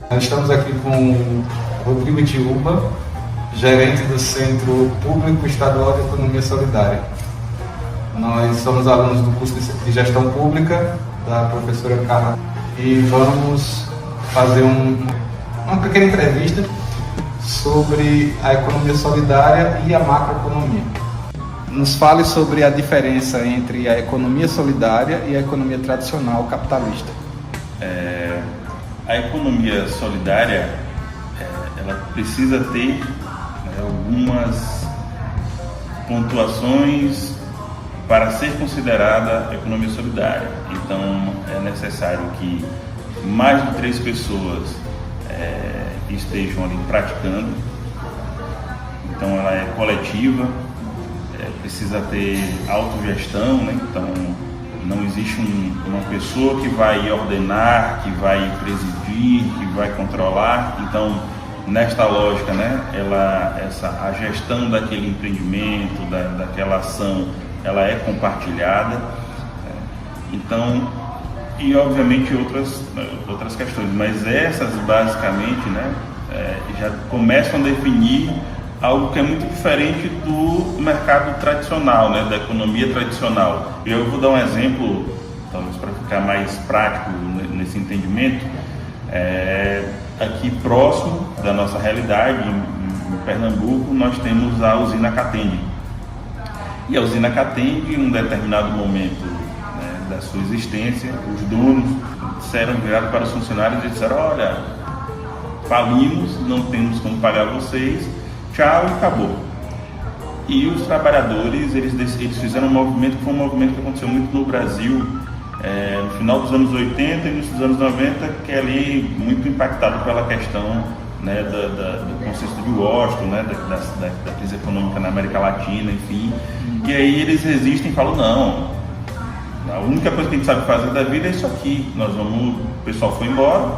Nós estamos aqui com o Rodrigo Tiúba, gerente do Centro Público Estadual de Economia Solidária. Nós somos alunos do curso de Gestão Pública da professora Carla e vamos fazer uma pequena entrevista sobre a economia solidária e a macroeconomia. Nos fale sobre a diferença entre a economia solidária e a economia tradicional capitalista. A economia solidária, ela precisa ter algumas pontuações para ser considerada economia solidária. Então, é necessário que mais de 3 pessoas estejam ali praticando. Então, ela é coletiva, precisa ter autogestão, né? Então, não existe uma pessoa que vai ordenar, que vai presidir, que vai controlar. Então, nesta lógica, né, a gestão daquele empreendimento, daquela ação, ela é compartilhada. Então, e obviamente outras questões, mas essas basicamente, né, já começam a definir algo que é muito diferente do mercado tradicional, né, da economia tradicional. E eu vou dar um exemplo, talvez para ficar mais prático nesse entendimento. Aqui próximo da nossa realidade, em Pernambuco, nós temos a usina Catende. E a usina Catende, em um determinado momento, né, da sua existência, os donos viraram para os funcionários e disseram: olha, falimos, não temos como pagar vocês, tchau, e acabou. E os trabalhadores, eles fizeram um movimento que foi um movimento que aconteceu muito no Brasil, no final dos anos 80 e início dos anos 90, que é ali muito impactado pela questão, né, do consenso de Washington, né, da crise econômica na América Latina, enfim. E aí eles resistem e falam: não, a única coisa que a gente sabe fazer da vida é isso aqui. O pessoal foi embora,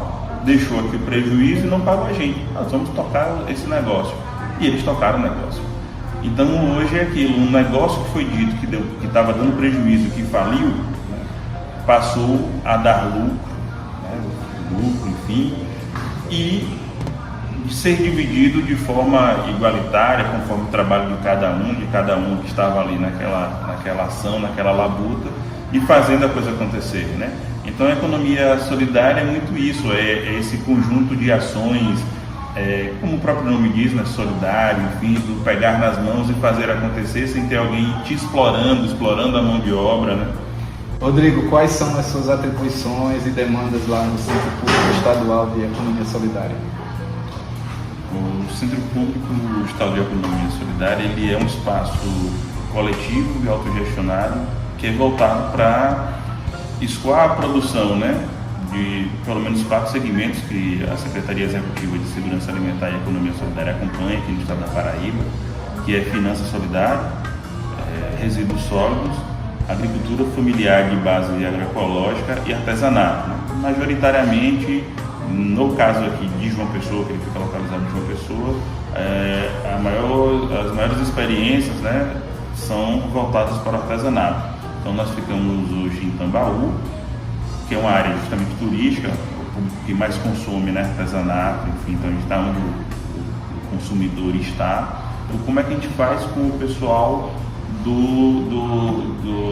deixou aqui o prejuízo e não pagou a gente. Nós vamos tocar esse negócio. E eles tocaram o negócio. Então hoje é aquilo, um negócio que foi dito que estava dando prejuízo, que faliu, né, passou a dar lucro, né, enfim, e ser dividido de forma igualitária, conforme o trabalho de cada um que estava ali naquela ação, naquela labuta, e fazendo a coisa acontecer, né? Então a economia solidária é muito isso, é esse conjunto de ações, como o próprio nome diz, né, solidário, enfim, do pegar nas mãos e fazer acontecer sem ter alguém te explorando a mão de obra, né? Rodrigo, quais são as suas atribuições e demandas lá no Centro Público Estadual de Economia Solidária? O Centro Público Estadual de Economia Solidária, ele é um espaço coletivo e autogestionado que é voltado para escoar a produção, né, de pelo menos 4 segmentos que a Secretaria Executiva de Segurança Alimentar e Economia Solidária acompanha aqui no estado da Paraíba, que é finança solidária, resíduos sólidos, agricultura familiar de base agroecológica e artesanato. Majoritariamente, no caso aqui de João Pessoa, que ele fica localizado em João Pessoa, as maiores experiências, né, são voltadas para o artesanato. Então nós ficamos hoje em Tambaú, que é uma área justamente turística, o público que mais consome, né, artesanato, enfim, então a gente está onde o consumidor está. Então, como é que a gente faz com o pessoal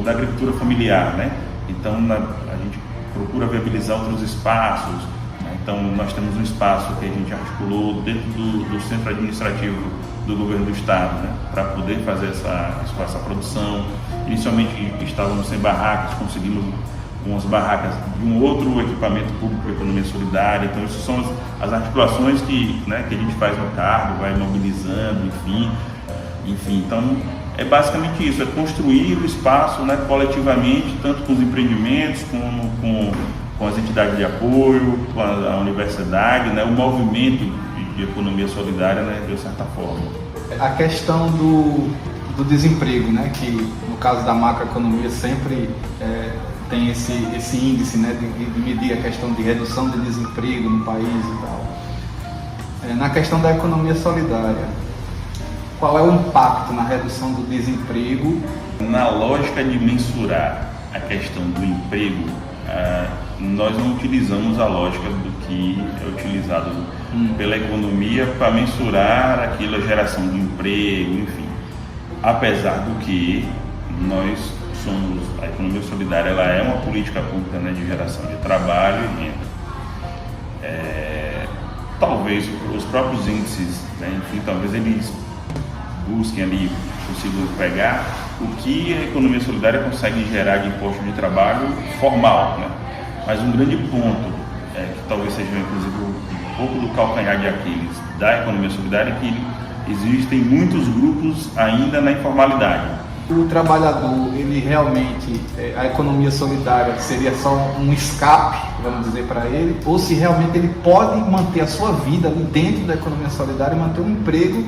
da agricultura familiar, né? Então a gente procura viabilizar outros espaços, né? Então nós temos um espaço que a gente articulou dentro do centro administrativo do governo do estado, né, para poder fazer essa produção. Inicialmente estávamos sem barracas, conseguimos umas barracas de um outro equipamento público de economia solidária. Então essas são as articulações que a gente faz no cargo, vai mobilizando, enfim. Então é basicamente isso, é construir o espaço, né, coletivamente, tanto com os empreendimentos, com as entidades de apoio, com a universidade, né, o movimento de economia solidária, né, de certa forma. A questão do desemprego, né, que no caso da macroeconomia sempre tem esse índice, né, de medir a questão de redução de desemprego no país e tal. Na questão da economia solidária, qual é o impacto na redução do desemprego? Na lógica de mensurar a questão do emprego, nós não utilizamos a lógica do que é utilizado pela economia para mensurar aquilo, a geração de emprego, enfim. Apesar do que nós somos, a economia solidária, ela é uma política pública, né, de geração de trabalho e renda. Talvez os próprios índices, né, enfim, talvez eles busquem ali, consigam pegar o que a economia solidária consegue gerar de imposto de trabalho formal, né? Mas um grande ponto, que talvez seja inclusive um pouco do calcanhar de Aquiles da economia solidária, é que existem muitos grupos ainda na informalidade. O trabalhador, ele realmente, a economia solidária seria só um escape, vamos dizer, para ele, ou se realmente ele pode manter a sua vida ali dentro da economia solidária e manter um emprego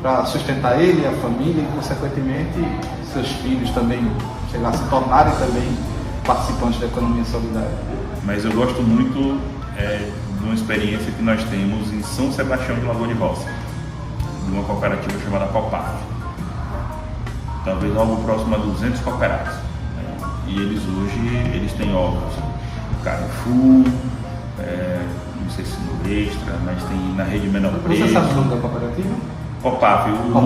para sustentar ele, a família e, consequentemente, seus filhos também, sei lá, se tornarem também participantes da economia solidária. Mas eu gosto muito de uma experiência que nós temos em São Sebastião de Lagoa de Roça, de uma cooperativa chamada Copaf. Talvez algo próximo a 200 cooperados. Né? E eles hoje têm órgãos no Carrefour, não sei se no Extra, mas tem na Rede Menor Preço. Você sabe o nome da cooperativa? Copaf. O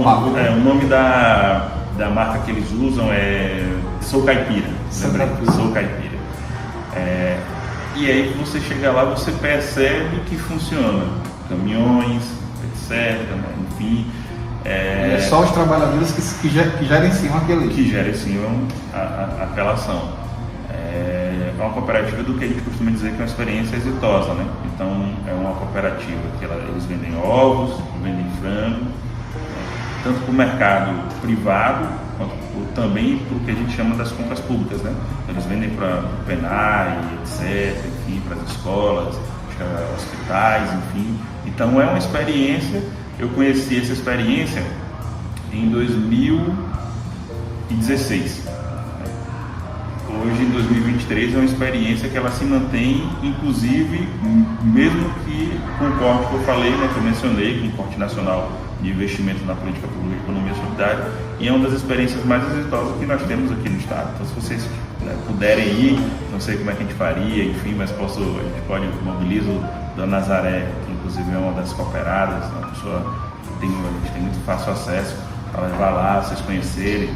nome da marca que eles usam é Sou Caipira. Sou Caipira. E aí você chega lá, você percebe que funciona. Caminhões, etc. Né? Enfim. É só os trabalhadores que gerenciam aquele. Que gerenciam aquela ação. É uma cooperativa do que a gente costuma dizer que é uma experiência exitosa, né? Então é uma cooperativa que eles vendem ovos, vendem frango, tanto para o mercado privado, quanto também para o que a gente chama das compras públicas, né? Eles vendem para o PENAI, etc., enfim, para as escolas, hospitais, enfim. Então é uma experiência. Eu conheci essa experiência em 2016. Hoje, em 2023, é uma experiência que ela se mantém, inclusive, mesmo que com o corte que eu falei, né, que eu mencionei, com o corte nacional de investimento na política pública de economia solidária, e é uma das experiências mais exitosas que nós temos aqui no estado. Então, se vocês puderem ir, não sei como é que a gente faria, enfim, mas a gente pode mobilizar o Dona Nazaré, que inclusive é uma das cooperadas, uma pessoa que a gente tem muito fácil acesso para levar lá, vocês conhecerem,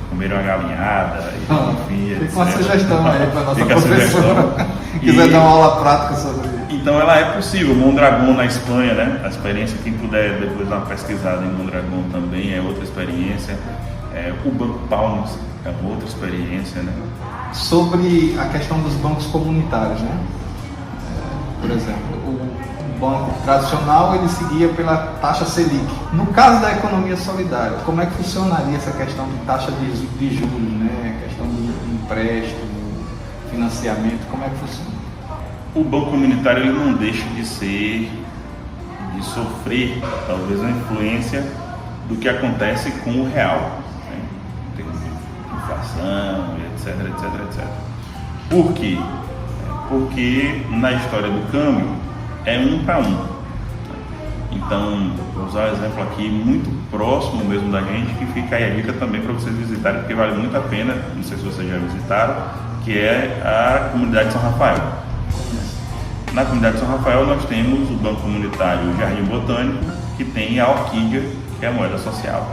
comer uma galinhada, enfim. Fica uma sugestão aí para a nossa professora, quiser dar uma aula prática sobre isso. Então ela é possível. Mondragón na Espanha, né? A experiência, quem puder depois dar uma pesquisada em Mondragón também é outra experiência. O Banco Palmas é outra experiência, né? Sobre a questão dos bancos comunitários, né? Por exemplo, o banco tradicional ele seguia pela taxa Selic. No caso da economia solidária, como é que funcionaria essa questão de taxa de juros, né? A questão de empréstimo, financiamento, como é que funciona? O banco comunitário ele não deixa de sofrer talvez a influência do que acontece com o real, né? Em termos de inflação, etc, etc, etc. Por quê? Porque na história do câmbio é 1 para 1. Então, vou usar um exemplo aqui muito próximo mesmo da gente, que fica aí a dica também para vocês visitarem, porque vale muito a pena, não sei se vocês já visitaram, que é a comunidade de São Rafael. Na comunidade de São Rafael nós temos o Banco Comunitário Jardim Botânico, que tem a orquídea, que é a moeda social.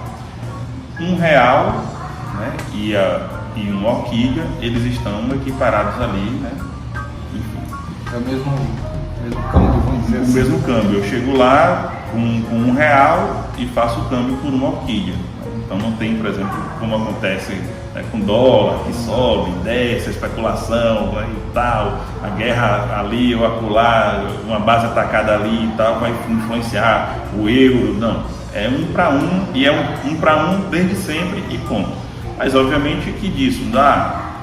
R$1, né, e uma orquídea, eles estão equiparados ali, né? Enfim. É o mesmo câmbio, vamos dizer assim. O mesmo câmbio. Eu chego lá com R$1 e faço o câmbio por uma orquídea. Então não tem, por exemplo, como acontece, né, com dólar, que sobe, desce, a especulação, né, e tal, a guerra ali ou acolá, uma base atacada ali e tal, vai influenciar o euro. Não, é 1 para 1 e é 1 para 1 desde sempre e ponto. Mas obviamente que disso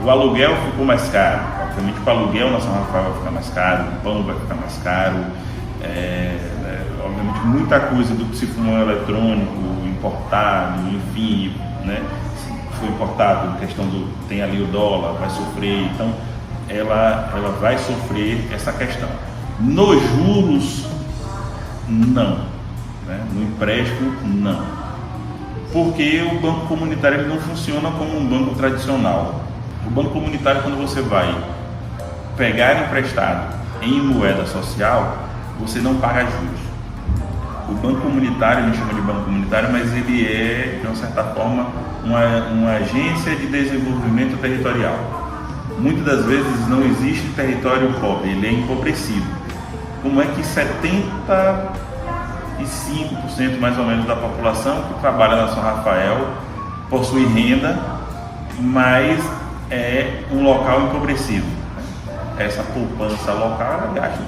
o aluguel ficou mais caro, obviamente que o aluguel na São Rafael vai ficar mais caro, o pão vai ficar mais caro, obviamente muita coisa do que se for eletrônico, importado, enfim, né? Se for importado, questão tem ali o dólar, vai sofrer, então ela vai sofrer essa questão. Nos juros, não, né? No empréstimo, não, porque o banco comunitário ele não funciona como um banco tradicional. O banco comunitário, quando você vai pegar emprestado em moeda social, você não paga juros. O banco comunitário, a gente chama de banco comunitário, mas ele é, de uma certa forma, uma agência de desenvolvimento territorial. Muitas das vezes não existe território pobre, ele é empobrecido. Como é que 75% mais ou menos da população que trabalha na São Rafael possui renda, mas é um local empobrecido? Essa poupança local ela gasta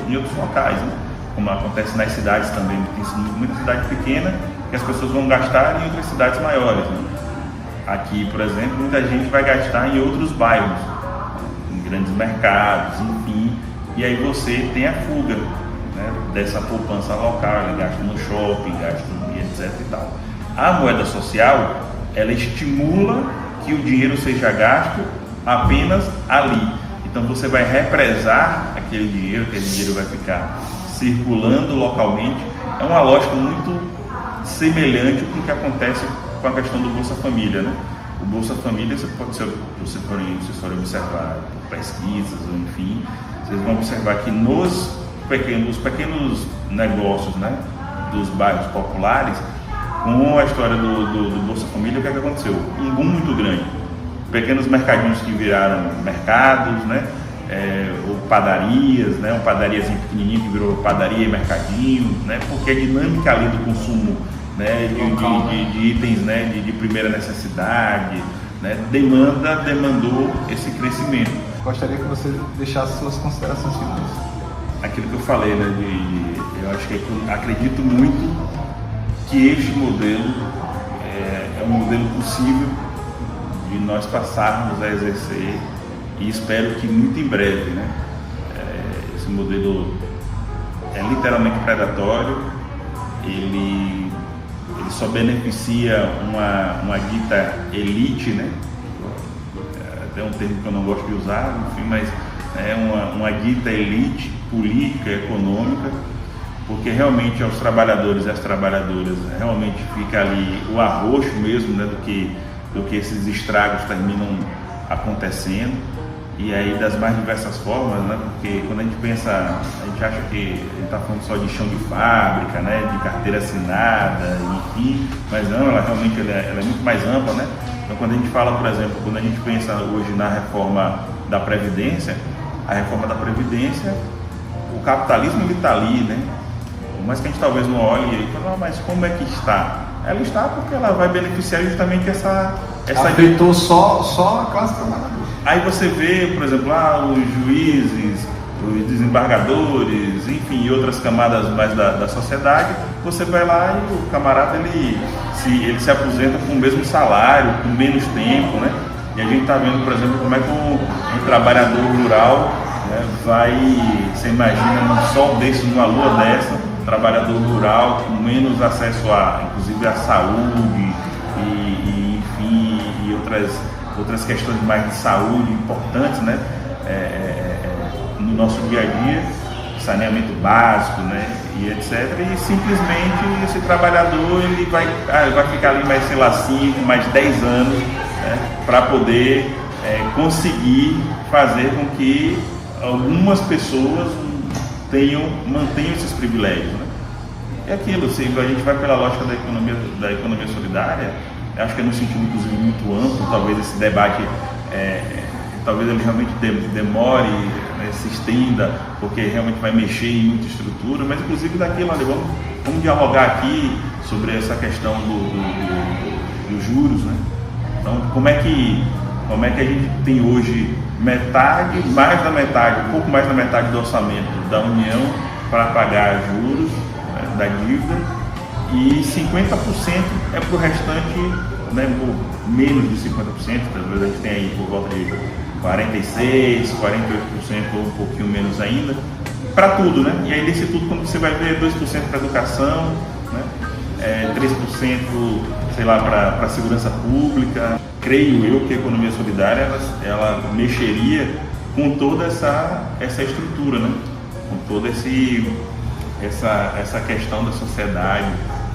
em outros locais, né? Como acontece nas cidades também. Tem muita cidade pequena que as pessoas vão gastar em outras cidades maiores, né? Aqui, por exemplo, muita gente vai gastar em outros bairros, em grandes mercados, enfim, e aí você tem a fuga, né, dessa poupança local, ela gasta no shopping, gasta no etc e tal. A moeda social, ela estimula que o dinheiro seja gasto apenas ali. Então você vai represar aquele dinheiro vai ficar circulando localmente. É uma lógica muito semelhante com o que acontece com a questão do Bolsa Família, né? O Bolsa Família, vocês forem observar por pesquisas, ou enfim, vocês vão observar que nos pequenos negócios, né, dos bairros populares, com a história do Bolsa Família, o que aconteceu? Um boom muito grande. Pequenos mercadinhos que viraram mercados, né? Ou padarias, né? Uma padariazinha pequenininha que virou padaria e mercadinho, né? Porque a dinâmica ali do consumo, né? de itens, né? de primeira necessidade, né? Demandou esse crescimento. Gostaria que você deixasse suas considerações finais. Aquilo que eu falei, né? Eu acho que eu acredito muito que este modelo é um modelo possível de nós passarmos a exercer, e espero que muito em breve, né? Esse modelo é literalmente predatório, ele só beneficia uma dita elite, né? Até um termo que eu não gosto de usar, enfim, mas é uma dita elite política, econômica, porque realmente aos trabalhadores e às trabalhadoras realmente fica ali o arroxo mesmo, né, do que esses estragos terminam acontecendo, e aí das mais diversas formas, né, porque quando a gente pensa, a gente acha que a gente está falando só de chão de fábrica, né, de carteira assinada, enfim, mas não, ela realmente ela é muito mais ampla, né? Então quando a gente fala, por exemplo, quando a gente pensa hoje na reforma da Previdência, a reforma da Previdência, o capitalismo ele está ali, né? Mas que a gente talvez não olhe e fala, mas como é que está? Ela está porque ela vai beneficiar justamente essa afetou só a classe trabalhadora. Aí você vê, por exemplo, os juízes, os desembargadores, enfim, e outras camadas mais da sociedade, você vai lá e o camarada ele se aposenta com o mesmo salário, com menos tempo, né? E a gente está vendo, por exemplo, como é que um trabalhador rural, né, você imagina num sol desse, numa lua dessa, trabalhador rural com menos acesso inclusive à saúde e enfim, e outras questões mais de saúde importantes, né, no nosso dia a dia, saneamento básico, né, e etc. E simplesmente esse trabalhador ele vai ficar ali mais, sei lá, 5, mais 10 anos, né, para poder conseguir fazer com que algumas pessoas mantenham esses privilégios, né? É aquilo, se a gente vai pela lógica da economia solidária, acho que é no sentido inclusive muito amplo, talvez esse debate talvez ele realmente demore, né, se estenda, porque realmente vai mexer em muita estrutura, mas inclusive daquilo, olha, vamos dialogar aqui sobre essa questão dos juros, né? Então, como é que a gente tem hoje mais da metade, um pouco mais da metade do orçamento da União para pagar juros, né, da dívida, e 50% é para o restante, né, menos de 50%, talvez a gente tenha aí por volta de 46%, 48% ou um pouquinho menos ainda, para tudo, né? E aí desse tudo, quando você vai ver 2% para educação, né, 3%, sei lá, para a segurança pública. Creio eu que a economia solidária ela mexeria com toda essa estrutura, né? Com toda essa questão da sociedade,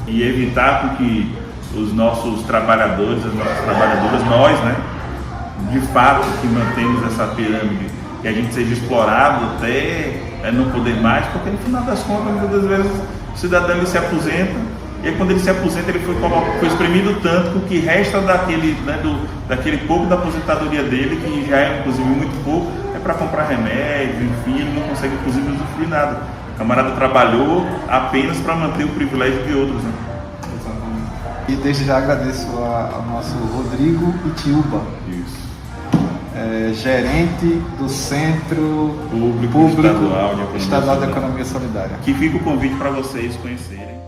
e evitar com que os nossos trabalhadores, as nossas trabalhadoras, nós, né, de fato, que mantemos essa pirâmide e a gente seja explorado até não poder mais, porque no final das contas, muitas das vezes, o cidadão ele se aposenta, e aí quando ele se aposenta, ele foi espremido tanto que o que resta daquele, daquele pouco da aposentadoria dele, que já é inclusive muito pouco, é para comprar remédio, enfim, ele não consegue inclusive usufruir nada. O camarada trabalhou apenas para manter o privilégio de outros, né? E desde já agradeço ao nosso Rodrigo Itiúba, gerente do Centro Público Estadual de Economia Solidária. Que fica o convite para vocês conhecerem.